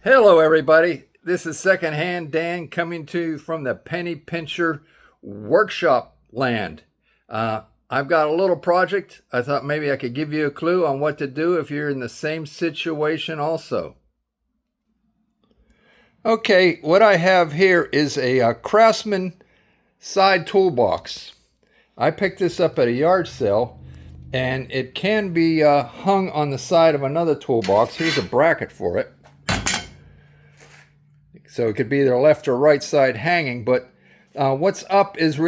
Hello, everybody. This is Secondhand Dan coming to you from the Penny Pincher workshop land. I've got a little project. I thought maybe I could give you a clue on what to do if you're in the same situation also. Okay, what I have here is a Craftsman side toolbox. I picked this up at a yard sale, and it can be hung on the side of another toolbox. Here's a bracket for it. So it could be either left or right side hanging, but what's up is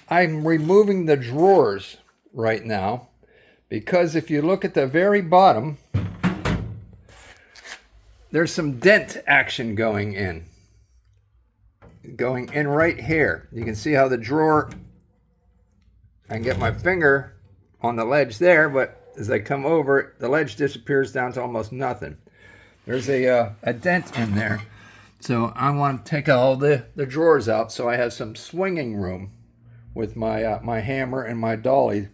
I'm removing the drawers right now, because if you look at the very bottom, there's some dent action going in right here. You can see how the drawer, I can get my finger on the ledge there, but as I come over, the ledge disappears down to almost nothing. There's a dent in there. So I want to take all the drawers out so I have some swinging room with my my hammer and my dolly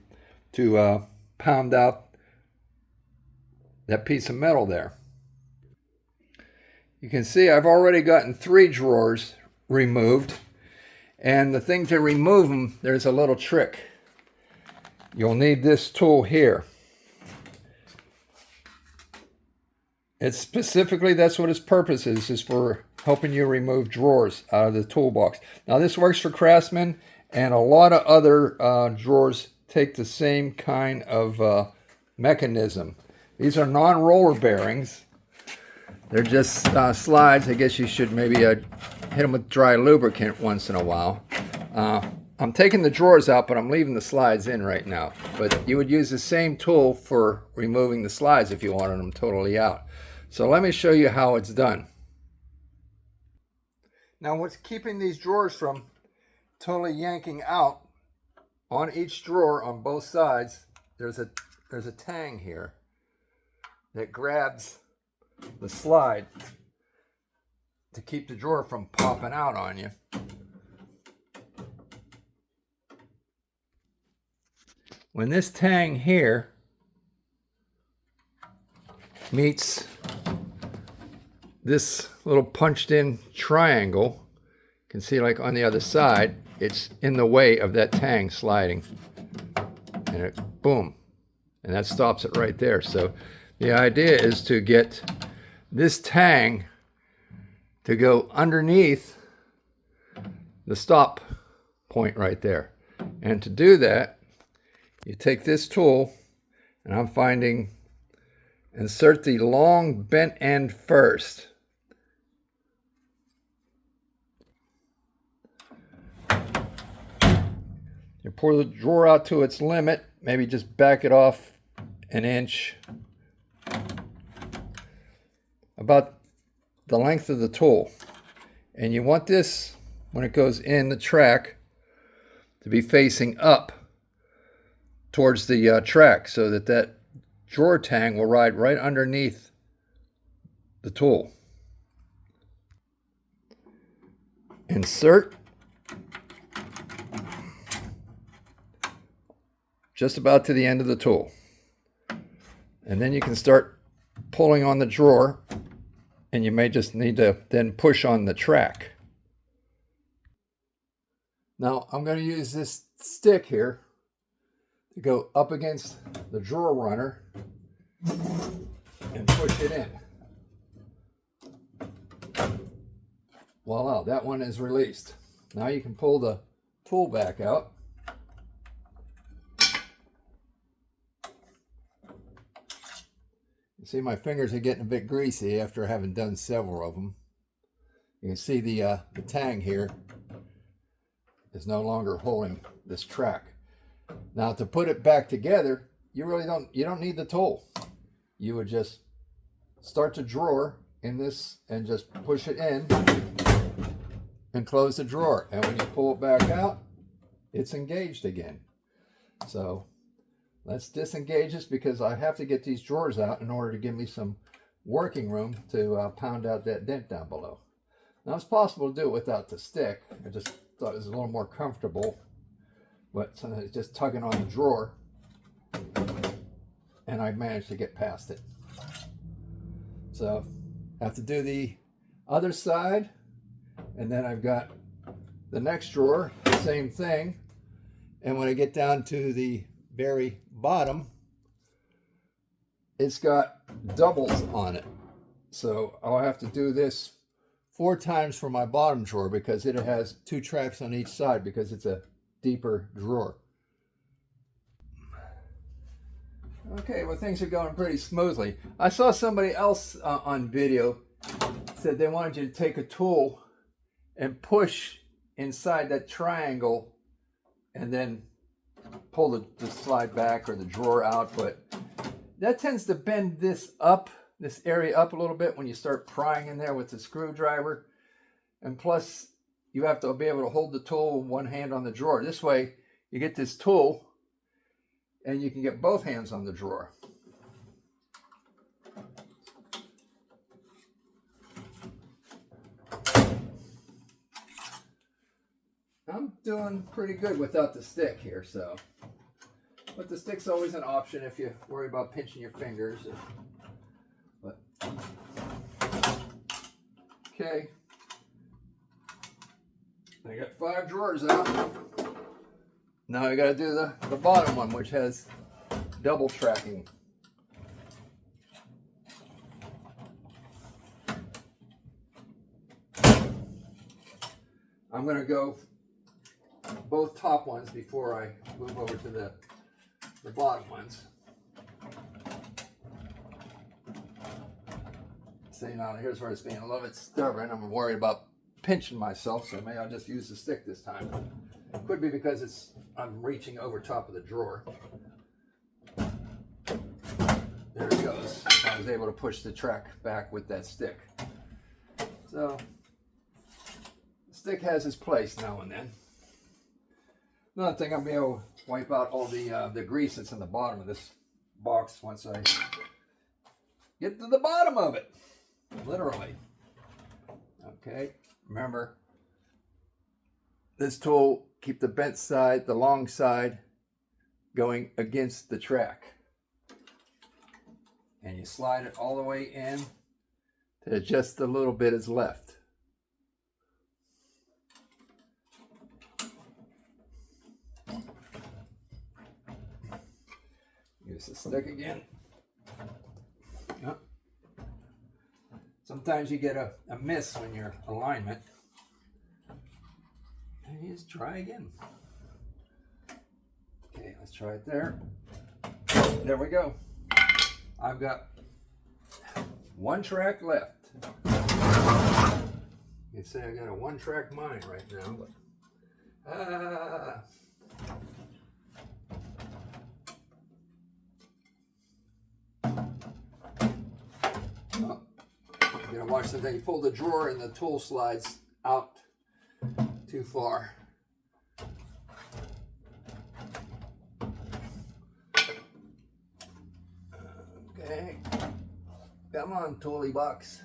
to pound out that piece of metal there. You can see I've already gotten 3 drawers removed, and the thing to remove them, there's a little trick. You'll need this tool here. It's specifically, that's what its purpose is for helping you remove drawers out of the toolbox. Now this works for Craftsman, and a lot of other drawers take the same kind of mechanism. These are non-roller bearings. They're just slides. I guess you should maybe hit them with dry lubricant once in a while. I'm taking the drawers out, but I'm leaving the slides in right now. But you would use the same tool for removing the slides if you wanted them totally out. So let me show you how it's done. Now what's keeping these drawers from totally yanking out, on each drawer on both sides, there's a tang here that grabs the slide to keep the drawer from popping out on you. When this tang here meets this little punched in triangle, you can see like on the other side, it's in the way of that tang sliding. And it, boom, and that stops it right there. So the idea is to get this tang to go underneath the stop point right there. And to do that, you take this tool, and I'm finding, insert the long bent end first. You pour the drawer out to its limit, maybe just back it off an inch, about the length of the tool. And you want this, when it goes in the track, to be facing up towards the track, so that that drawer tang will ride right underneath the tool. Insert just about to the end of the tool, and then you can start pulling on the drawer, and you may just need to then push on the track. Now I'm going to use this stick here to go up against the drawer runner and push it in. Voila, that one is released. Now you can pull the tool back out. You see my fingers are getting a bit greasy after having done several of them. You can see the tang here is no longer holding this track. Now to put it back together, you don't need the tool. You would just start the drawer in this and just push it in and close the drawer. And when you pull it back out, it's engaged again. So let's disengage this, because I have to get these drawers out in order to give me some working room to pound out that dent down below. Now it's possible to do it without the stick. I just thought it was a little more comfortable. But sometimes it's just tugging on the drawer, and I managed to get past it. So Have to do the other side, and then I've got the next drawer, same thing. And when I get down to the very bottom, it's got doubles on it. So I'll have to do this 4 times for my bottom drawer because it has 2 tracks on each side because it's a deeper drawer. Okay, well, things are going pretty smoothly. I saw somebody else on video said they wanted you to take a tool and push inside that triangle and then pull the slide back or the drawer out, but that tends to bend this area up a little bit when you start prying in there with the screwdriver. And plus, you have to be able to hold the tool with one hand on the drawer. This way, you get this tool and you can get both hands on the drawer. I'm doing pretty good without the stick here, so. But the stick's always an option if you worry about pinching your fingers. But okay. I got 5 drawers out. Now I got to do the bottom one, which has double tracking. I'm going to go both top ones before I move over to the bottom ones. See, now here's where it's being a little bit stubborn. I'm worried about pinching myself, so maybe I'll just use the stick this time. Could be because I'm reaching over top of the drawer. There it goes. I was able to push the track back with that stick. So the stick has its place now and then. Another thing, I'll be able to wipe out all the grease that's in the bottom of this box once I get to the bottom of it, literally. Okay, remember, this tool, keep the bent side, the long side, going against the track. And you slide it all the way in to just a little bit is left. Use the stick again. Yep. Sometimes you get a miss when your alignment. And you just try again. Okay, let's try it there. There we go. I've got 1 track left. You can say I got a 1-track mind right now, but oh, you're gonna watch the thing. You pull the drawer and the tool slides out too far. Okay, come on, toolbox.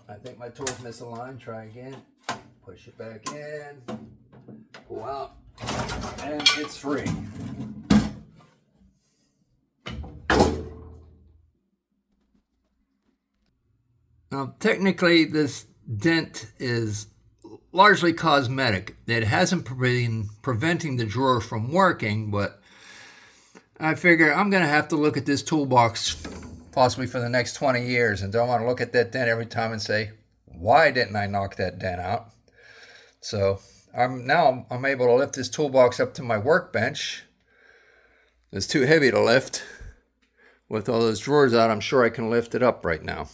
I think my tool's misaligned. Try again. Push it back in. Pull out, and it's free. Now, technically, this dent is largely cosmetic. It hasn't been preventing the drawer from working, but I figure I'm going to have to look at this toolbox possibly for the next 20 years and don't want to look at that dent every time and say, why didn't I knock that dent out? So I'm able to lift this toolbox up to my workbench. It's too heavy to lift. With all those drawers out, I'm sure I can lift it up right now.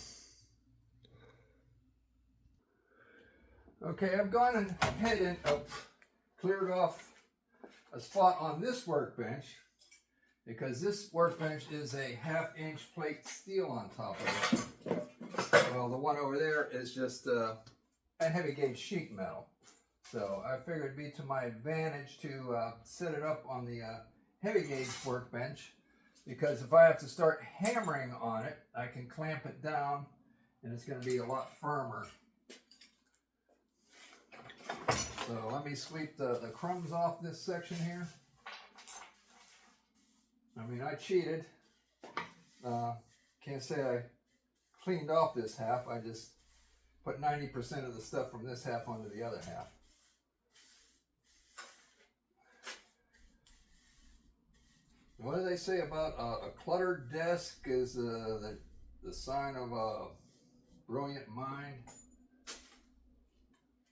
Okay, I've gone ahead and cleared off a spot on this workbench because this workbench is a 1/2-inch plate steel on top of it. Well, the one over there is just a heavy gauge sheet metal. So I figured it'd be to my advantage to set it up on the heavy gauge workbench, because if I have to start hammering on it, I can clamp it down and it's going to be a lot firmer. So let me sweep the crumbs off this section here. I mean, I cheated. Can't say I cleaned off this half, I just put 90% of the stuff from this half onto the other half. What do they say about a cluttered desk is the sign of a brilliant mind?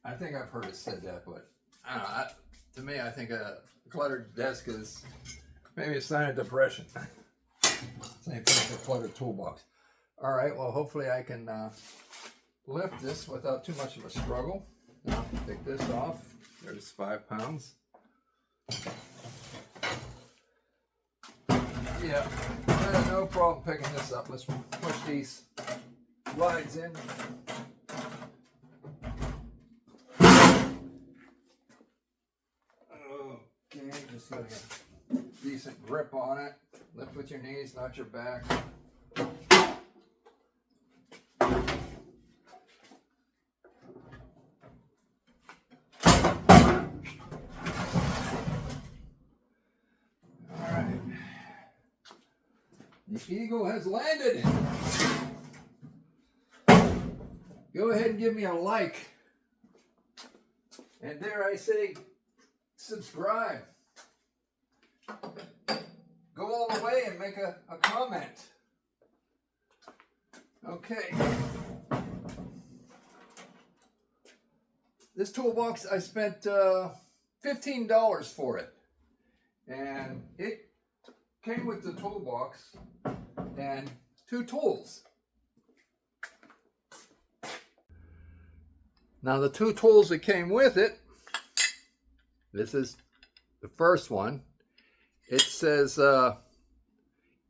I think I've heard it said that, but I don't know. To me, I think a cluttered desk is maybe a sign of depression. Same thing with a cluttered toolbox. All right, well, hopefully I can lift this without too much of a struggle. Now, take this off. There's 5 pounds. Yeah, no problem picking this up. Let's push these slides in. Okay, just got a decent grip on it. Lift with your knees, not your back. Alright. The eagle has landed. Go ahead and give me a like. And dare I say, subscribe. Go all the way and make a comment. Okay. This toolbox, I spent $15 for it. And it came with the toolbox and 2 tools. Now the 2 tools that came with it, this is the first one. It says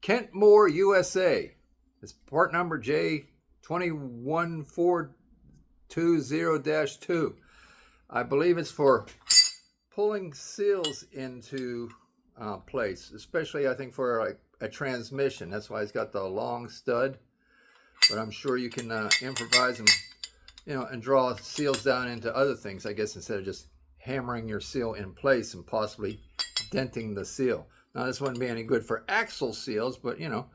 Kentmore, USA. It's part number J21420-2. I believe it's for pulling seals into place, especially I think for like a transmission. That's why it's got the long stud. But I'm sure you can improvise them, you know, and draw seals down into other things, I guess, instead of just hammering your seal in place and possibly denting the seal. Now this wouldn't be any good for axle seals, but you know,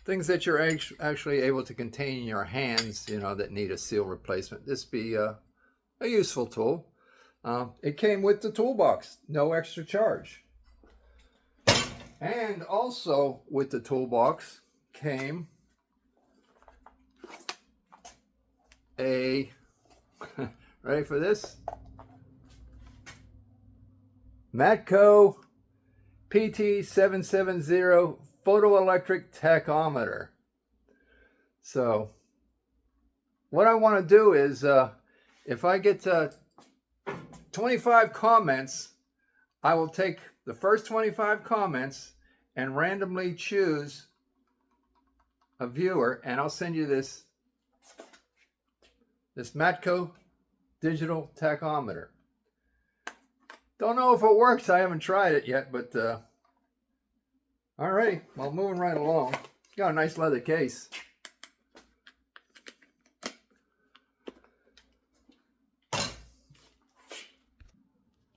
things that you're actually able to contain in your hands, you know, that need a seal replacement. This be a useful tool. It came with the toolbox, no extra charge. And also with the toolbox came a, ready for this? Matco PT770 photoelectric tachometer. So what I want to do is if I get 25 comments, I will take the first 25 comments and randomly choose a viewer, and I'll send you this Matco digital tachometer. Don't know if it works. I haven't tried it yet, but all right. Well, moving right along. Got a nice leather case.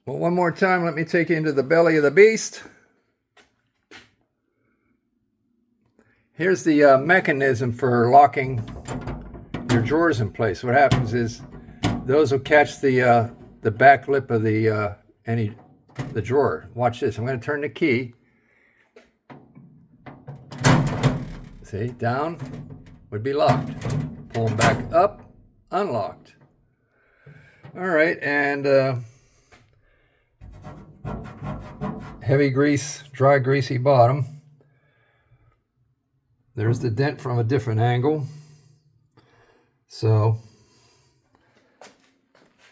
Well, one more time, let me take you into the belly of the beast. Here's the mechanism for locking your drawers in place. What happens is those will catch the back lip of the drawer. Watch this. I'm going to turn the key. See, down would be locked. Pull them back up, unlocked. All right, and heavy grease, dry greasy bottom. There's the dent from a different angle. So,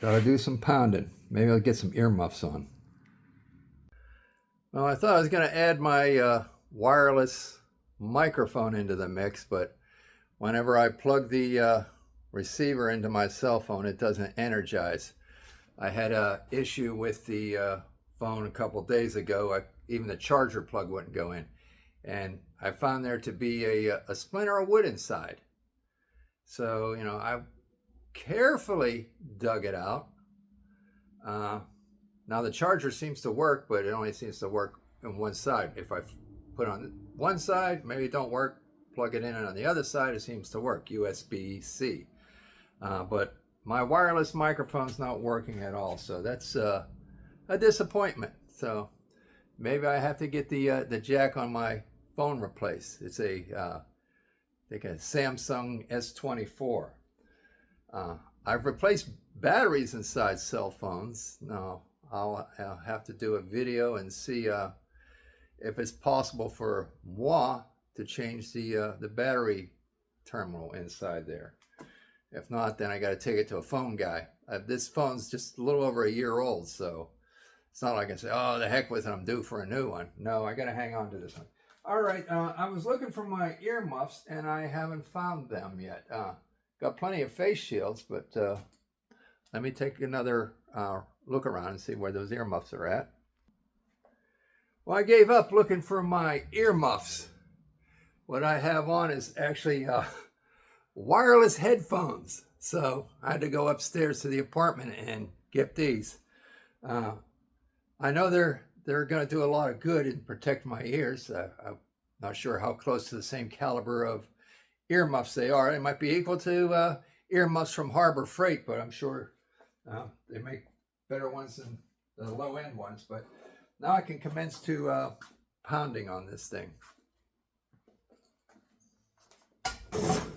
gotta do some pounding. Maybe I'll get some earmuffs on. Well, I thought I was gonna add my wireless microphone into the mix, but whenever I plug the receiver into my cell phone, it doesn't energize. I had an issue with the phone a couple days ago. Even the charger plug wouldn't go in, and I found there to be a splinter of wood inside. So, you know, I carefully dug it out. Now the charger seems to work, but it only seems to work on one side. If I put on one side, maybe it don't work. plug it in, and on the other side it seems to work, USB-C. But my wireless microphone's not working at all, so that's a disappointment. So maybe I have to get the jack on my phone replaced. It's I think a Samsung S24. I've replaced batteries inside cell phones. Now I'll have to do a video and see if it's possible for moi to change the battery terminal inside there. If not, then I got to take it to a phone guy. This phone's just a little over a year old, so it's not like I say, oh, the heck with it, I'm due for a new one. No, I got to hang on to this one. All right, I was looking for my earmuffs, and I haven't found them yet. Got plenty of face shields, but let me take another look around and see where those earmuffs are at. Well, I gave up looking for my earmuffs. What I have on is actually wireless headphones. So I had to go upstairs to the apartment and get these. I know they're going to do a lot of good and protect my ears. I'm not sure how close to the same caliber of earmuffs they are. They might be equal to earmuffs from Harbor Freight, but I'm sure they make better ones than the low-end ones. But now I can commence to pounding on this thing.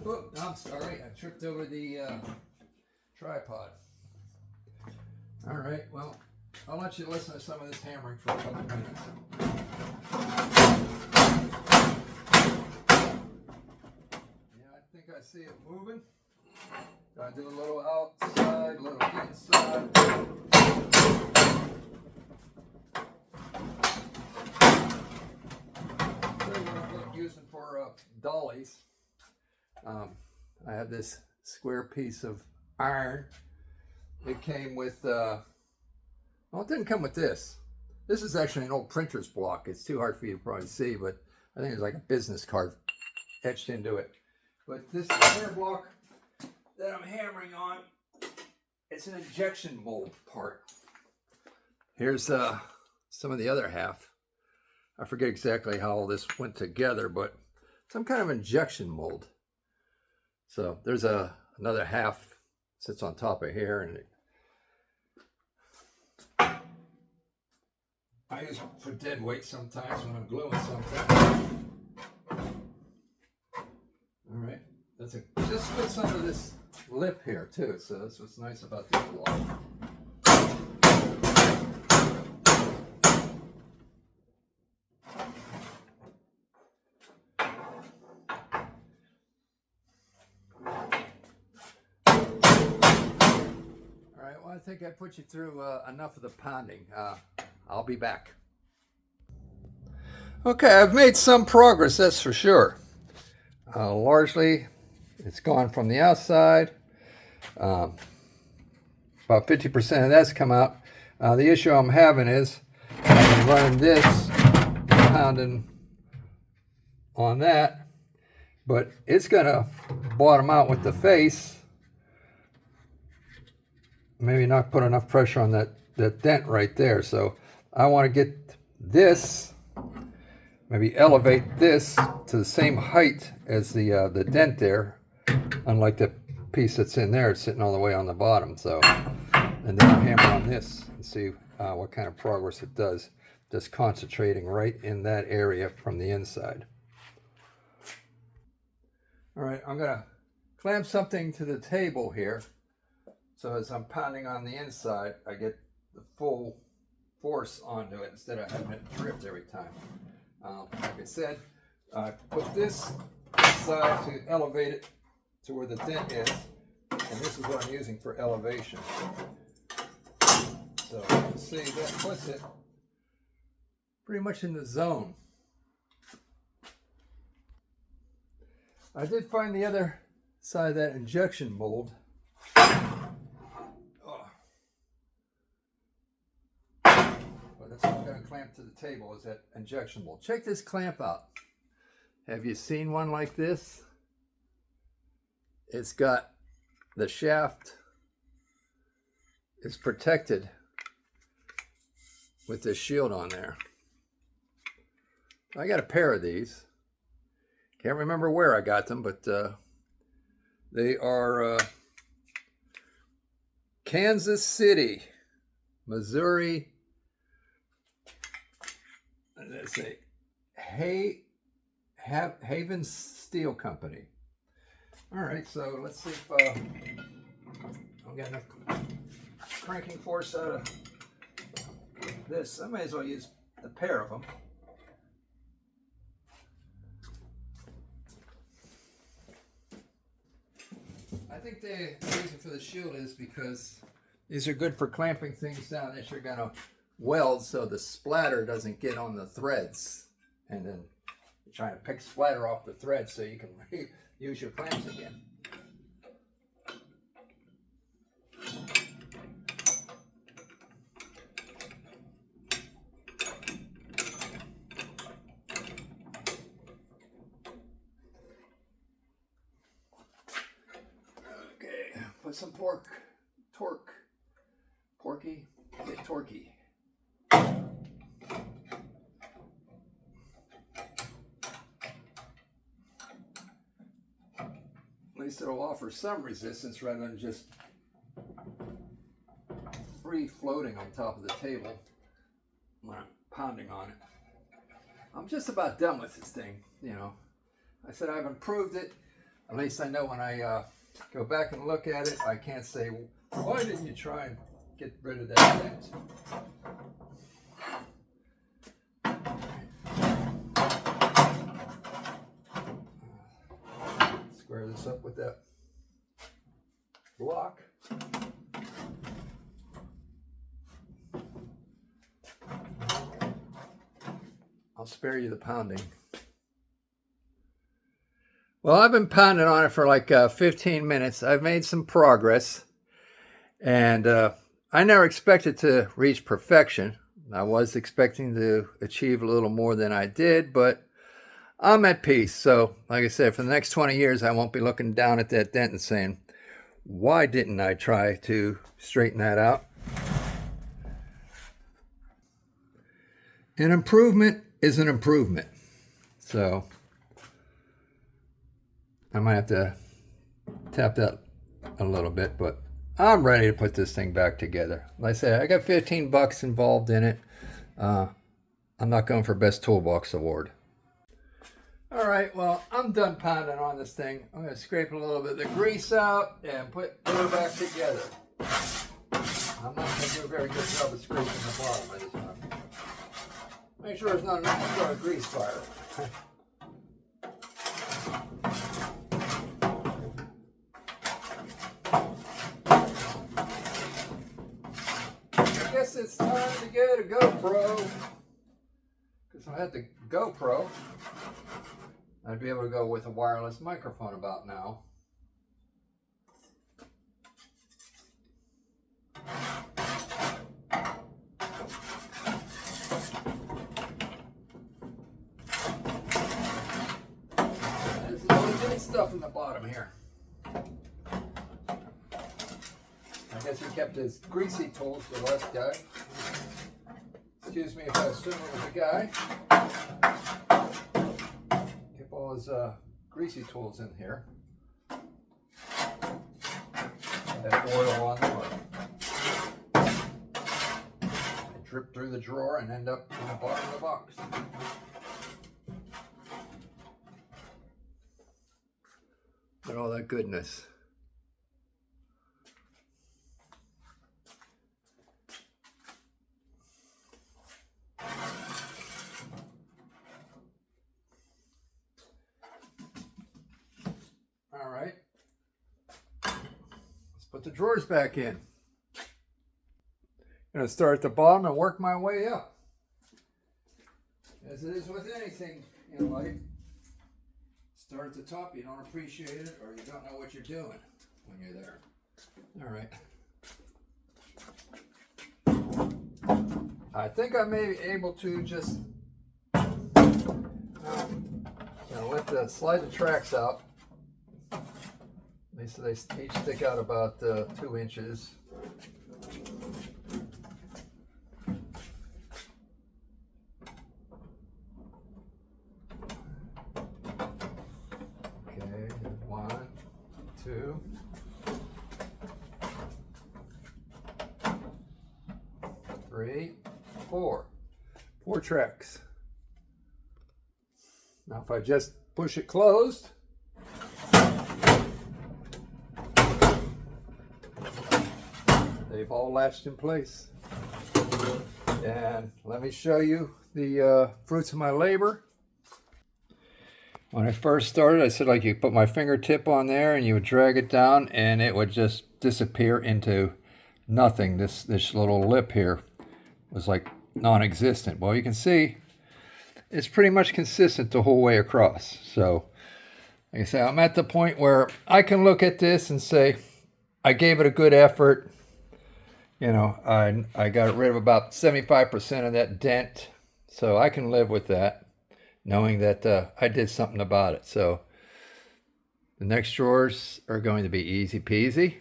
Oh, I'm sorry, I tripped over the tripod. All right, well, I'll let you listen to some of this hammering for a couple minutes. Yeah, I think I see it moving. Gotta do a little outside, a little inside. I'm using for dollies. I have this square piece of iron. It came with, well, it didn't come with this. This is actually an old printer's block. It's too hard for you to probably see, but I think it's like a business card etched into it. But this square block that I'm hammering on, it's an injection mold part. Here's some of the other half. I forget exactly how all this went together, but some kind of injection mold. So there's another half sits on top of here, and I use it for dead weight sometimes when I'm gluing something. All right, just fits under this lip here too, so that's what's nice about this block. I think I put you through enough of the pounding. I'll be back. Okay, I've made some progress, that's for sure. Largely, it's gone from the outside. About 50% of that's come out. The issue I'm having is I've been running this, pounding on that, but it's going to bottom out with the face. Maybe not put enough pressure on that dent right there. So I want to get this, maybe elevate this to the same height as the dent there, unlike the piece that's in there, it's sitting all the way on the bottom. So, and then I'll hammer on this and see what kind of progress it does, just concentrating right in that area from the inside. All right, I'm gonna clamp something to the table here. So as I'm pounding on the inside, I get the full force onto it instead of having it drift every time. Like I said, I put this side to elevate it to where the dent is, and this is what I'm using for elevation. So you can see that puts it pretty much in the zone. I did find the other side of that injection mold. That's what I'm going to clamp to the table, is that injection mold. Check this clamp out. Have you seen one like this? It's got the shaft is protected with this shield on there. I got a pair of these. Can't remember where I got them, but they are Kansas City, Missouri. Let's say Haven Steel Company. All right, so let's see if I'm getting enough cranking force out of this. I may as well use a pair of them. I think the reason for the shield is because these are good for clamping things down that you're going to weld so the splatter doesn't get on the threads. And then you're trying to pick splatter off the threads so you can use your clamps again. Okay, put some get torquey. At least it'll offer some resistance rather than just free floating on top of the table when I'm pounding on it. I'm just about done with this thing, you know. I said I've improved it. At least I know when I go back and look at it, I can't say, why didn't you try and get rid of that dent? Square this up with that block. I'll spare you the pounding. Well, I've been pounding on it for like 15 minutes. I've made some progress, and I never expected to reach perfection. I was expecting to achieve a little more than I did, but I'm at peace. So, like I said, for the next 20 years, I won't be looking down at that dent and saying, why didn't I try to straighten that out? An improvement is an improvement. So I might have to tap that a little bit, but I'm ready to put this thing back together. Like I said, I got 15 bucks involved in it. I'm not going for Best Toolbox Award. All right, well, I'm done pounding on this thing. I'm going to scrape a little bit of the grease out and put it back together. I'm not going to do a very good job of scraping the bottom of this one. Make sure there's not enough to start a grease fire. I guess it's time to get a GoPro. Because if I had the GoPro, I'd be able to go with a wireless microphone about now. There's a lot of good stuff in the bottom here. I guess he kept his greasy tools, the last guy. Excuse me if I assume it was a guy. Keep all his greasy tools in here. That oil on them. They drip through the drawer and end up in the bottom of the box. Look at all that goodness. All right, let's put the drawers back in. I'm going to start at the bottom and work my way up. As it is with anything in life, start at the top, you don't appreciate it, or you don't know what you're doing when you're there. All right. I think I may be able to just slide the tracks out. They each stick out about 2 inches. 2, 3, 4. 4 tracks. Now if I just push it closed, they've all latched in place. And let me show you the fruits of my labor. When I first started, I said like you put my fingertip on there and you would drag it down and it would just disappear into nothing. This little lip here was like non-existent. Well, you can see it's pretty much consistent the whole way across. So like I say, I'm at the point where I can look at this and say, I gave it a good effort. You know, I got rid of about 75% of that dent. So I can live with that, knowing that I did something about it. So the next drawers are going to be easy peasy.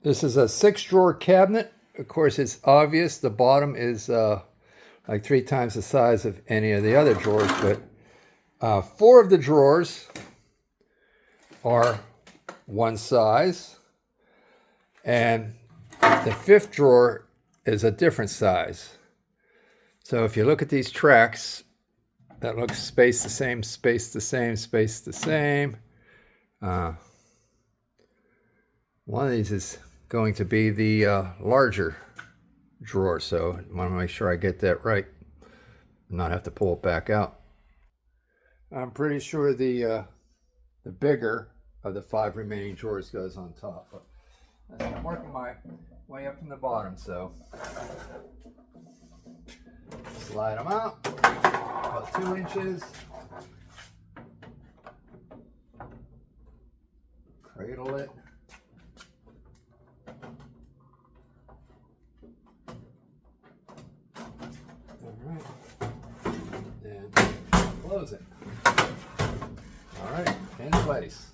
This is a 6-drawer cabinet. Of course, it's obvious the bottom is like 3 times the size of any of the other drawers, but 4 of the drawers are one size, and the 5th drawer is a different size. So if you look at these tracks, that looks spaced the same, spaced the same, spaced the same. One of these is going to be the larger drawer, so I want to make sure I get that right and not have to pull it back out. I'm pretty sure the bigger of the 5 remaining drawers goes on top, but I'm working my way up from the bottom, so slide them out about 2 inches, cradle it, all right, and close it. All right, in place.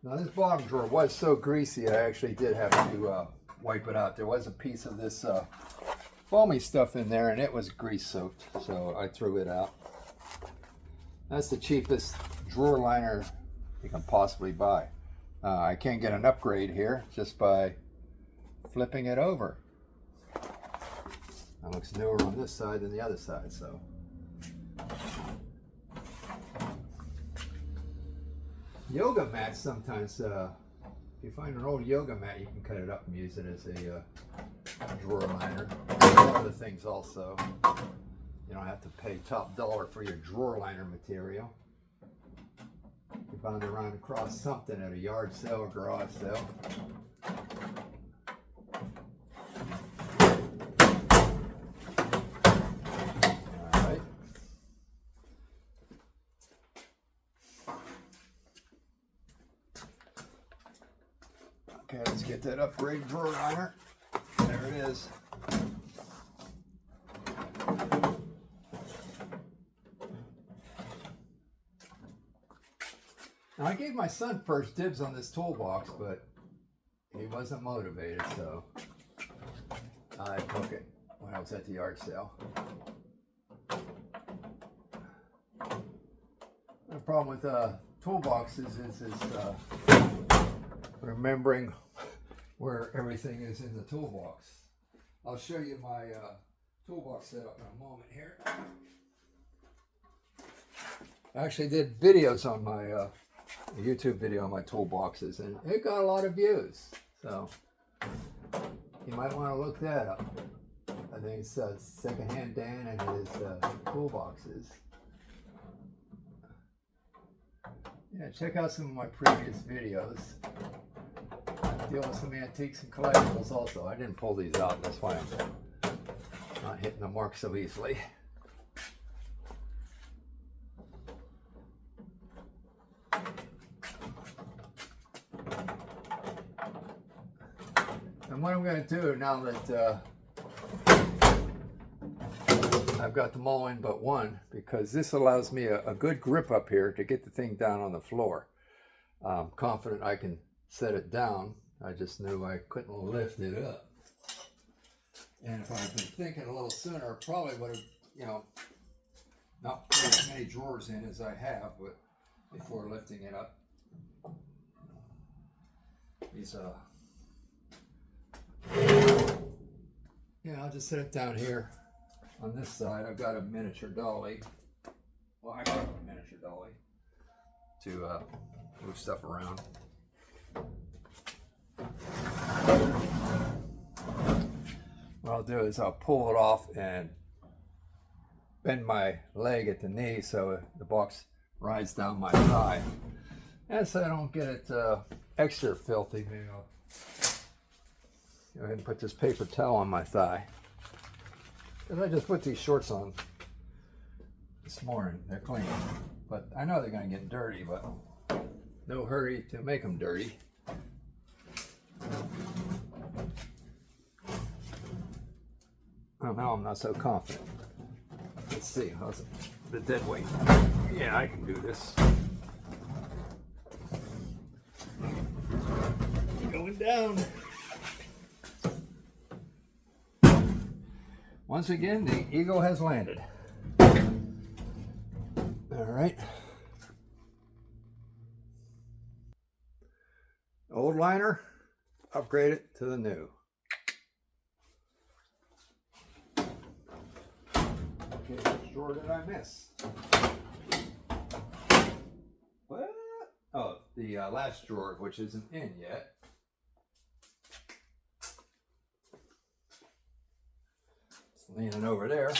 Now this bottom drawer was so greasy I actually did have to wipe it out. There was a piece of this foamy stuff in there and it was grease soaked, so I threw it out. That's the cheapest drawer liner you can possibly buy. I can get an upgrade here just by flipping it over. It looks newer on this side than the other side, so. Yoga mats sometimes, if you find an old yoga mat, you can cut it up and use it as a drawer liner. Other things also. You don't have to pay top dollar for your drawer liner material. You're bound to run across something at a yard sale or garage sale. Okay, let's get that upgrade drawer liner. There it is. Now I gave my son first dibs on this toolbox, but he wasn't motivated, so I took it when I was at the yard sale. The problem with toolboxes is remembering where everything is in the toolbox. I'll show you my toolbox setup in a moment here. I actually did videos on my YouTube video on my toolboxes, and it got a lot of views, so you might want to look that up. I think it's Secondhand Dan and his toolboxes. Yeah, check out some of my previous videos. I deal with some antiques and collectibles also. I didn't pull these out, that's why I'm not hitting the mark so easily. And what I'm going to do now that I've got them all in but one, because this allows me a good grip up here to get the thing down on the floor. I'm confident I can set it down. I just knew I couldn't lift it up. And if I'd been thinking a little sooner, I probably would have you know, not put as many drawers in as I have, but before lifting it up. These yeah, I'll just set it down here. On this side, I've got a miniature dolly. Well, I got a miniature dolly to move stuff around. What I'll do is I'll pull it off and bend my leg at the knee so the box rides down my thigh. And so I don't get it extra filthy, maybe I'll go ahead and put this paper towel on my thigh. Because I just put these shorts on this morning. They're clean. But I know they're going to get dirty, but no hurry to make them dirty. Oh, now I'm not so confident. Let's see, how's the dead weight? Yeah, I can do this. Going down. Once again, the Eagle has landed. All right. Old liner, upgrade it to the new. Okay, which drawer did I miss? What? Oh, the last drawer, which isn't in yet. It's leaning over there.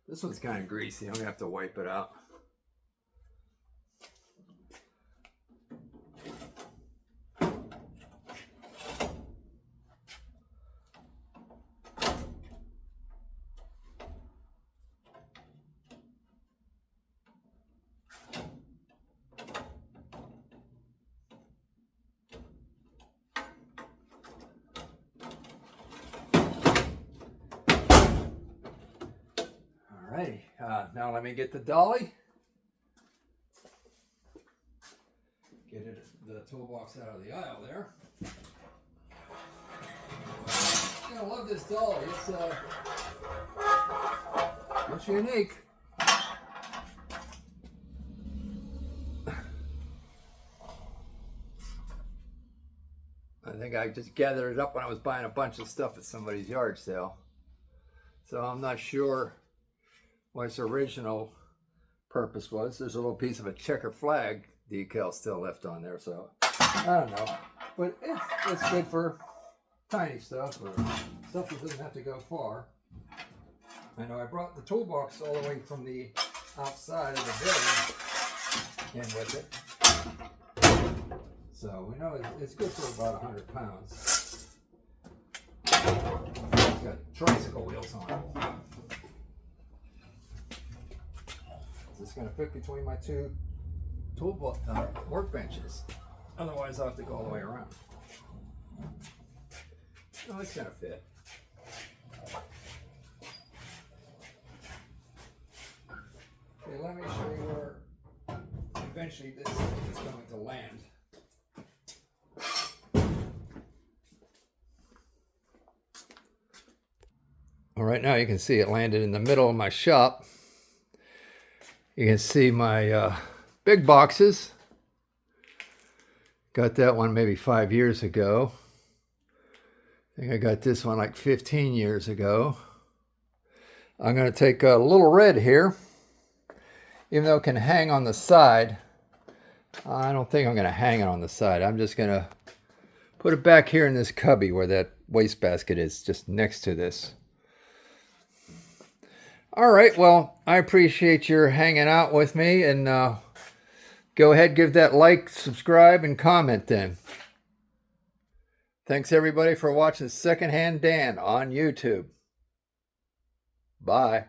This one's kind of greasy. I'm gonna have to wipe it out. Alrighty, now let me get the dolly. Get the toolbox out of the aisle there. I love this dolly. It's unique. I think I just gathered it up when I was buying a bunch of stuff at somebody's yard sale. So I'm not sure what its original purpose was. There's a little piece of a checker flag decal still left on there, so I don't know. But it's good for tiny stuff or stuff that doesn't have to go far. I know I brought the toolbox all the way from the outside of the building in with it. So we know it's good for about 100 pounds. It's got tricycle wheels on it. It's going to fit between my two workbenches. Otherwise, I'll have to go all the way around. Oh, it's going to fit. Okay, let me show you where eventually this is going to land. Well, right now you can see it landed in the middle of my shop. You can see my big boxes. Got that one maybe 5 years ago. I think I got this one like 15 years ago. I'm going to take a little red here. Even though it can hang on the side, I don't think I'm going to hang it on the side. I'm just going to put it back here in this cubby where that wastebasket is, just next to this. All right, well, I appreciate your hanging out with me, and go ahead, give that like, subscribe, and comment then. Thanks everybody for watching Secondhand Dan on YouTube. Bye.